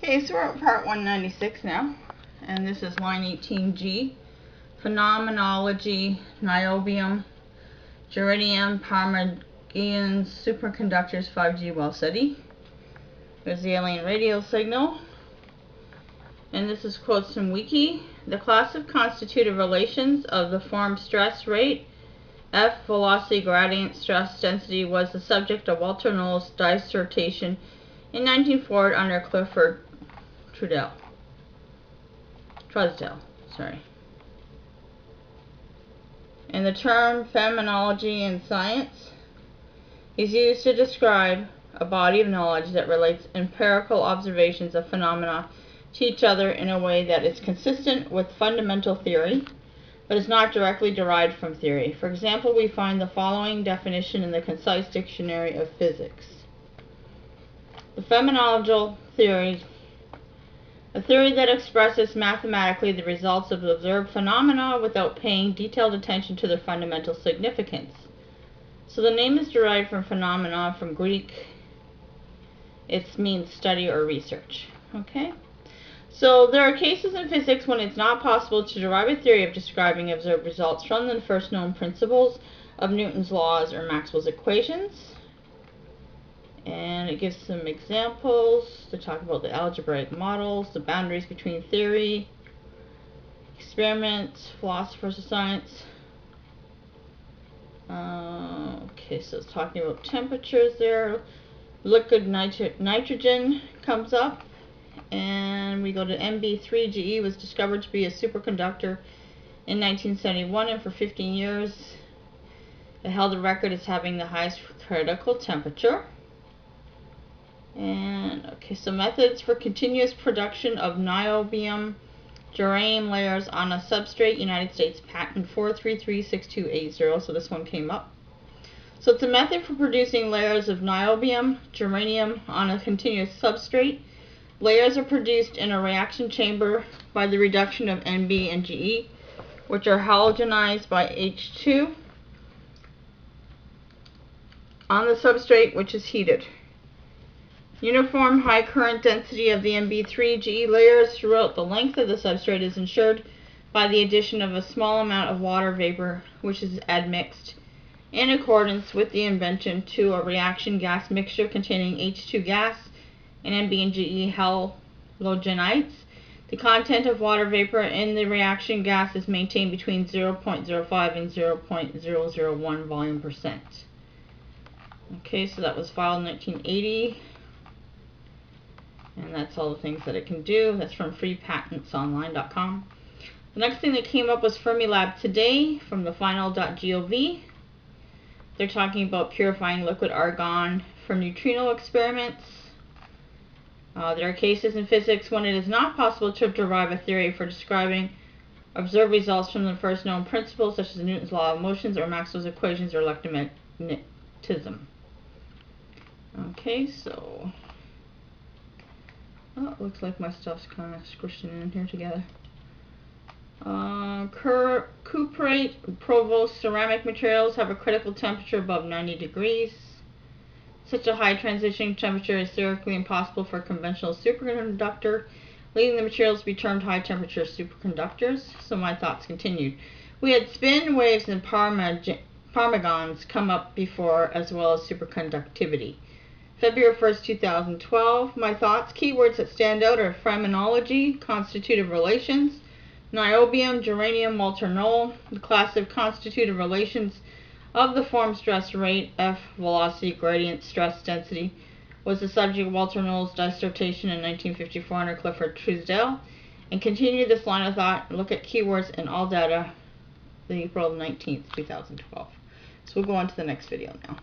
Okay, so we're at part 196 now, and this is line 18g, Phenomenology Niobium-Germanium Paramagnons Superconductors 5G Wow Seti. There's the alien radio signal, and this is quotes from Wiki. The class of constitutive relations of the form stress rate, F velocity gradient stress density was the subject of Walter Knoll's dissertation in 1940 under Clifford Truesdell. And the term phenomenology in science is used to describe a body of knowledge that relates empirical observations of phenomena to each other in a way that is consistent with fundamental theory, but is not directly derived from theory. For example, we find the following definition in the Concise Dictionary of Physics. The phenomenological theory, a theory that expresses mathematically the results of observed phenomena without paying detailed attention to their fundamental significance. So the name is derived from phenomena from Greek. It means study or research. Okay? So there are cases in physics when it's not possible to derive a theory of describing observed results from the first known principles of Newton's laws or Maxwell's equations. And it gives some examples to talk about the algebraic models, the boundaries between theory, experiments, philosophers of science. Okay, so it's talking about temperatures there. Liquid nitrogen comes up. And we go to Mb3Ge was discovered to be a superconductor in 1971, and for 15 years it held the record as having the highest critical temperature. And okay, so methods for continuous production of niobium-germanium layers on a substrate, United States patent 4336280. So this one came up. So it's a method for producing layers of niobium-germanium on a continuous substrate. Layers are produced in a reaction chamber by the reduction of Nb and Ge, which are halogenized by H2 on the substrate, which is heated. Uniform high current density of the Mb3Ge layers throughout the length of the substrate is ensured by the addition of a small amount of water vapor, which is admixed in accordance with the invention to a reaction gas mixture containing H2 gas and Nb and Ge halogenides. The content of water vapor in the reaction gas is maintained between 0.05 and 0.001 volume percent. Okay, so that was filed in 1980. And that's all the things that it can do. That's from freepatentsonline.com. The next thing that came up was Fermilab Today from the final.gov. They're talking about purifying liquid argon for neutrino experiments. There are cases in physics when it is not possible to derive a theory for describing observed results from the first known principles, such as Newton's law of motions or Maxwell's equations or electromagnetism. Okay, so it looks like my stuff's kind of squishing in here together. Cuprate, Provost ceramic materials have a critical temperature above 90 degrees. Such a high transition temperature is theoretically impossible for a conventional superconductor, leading the materials to be termed high temperature superconductors. So my thoughts continued. We had spin waves and paramagnons come up before, as well as superconductivity. February 1st, 2012. My thoughts, keywords that stand out are phenomenology, constitutive relations, niobium-germanium, Walter Knoll, the class of constitutive relations of the form stress rate, F velocity gradient stress density, was the subject of Walter Knoll's dissertation in 1954 under Clifford Truesdell. And continue this line of thought and look at keywords and all data, April 19th, 2012. So we'll go on to the next video now.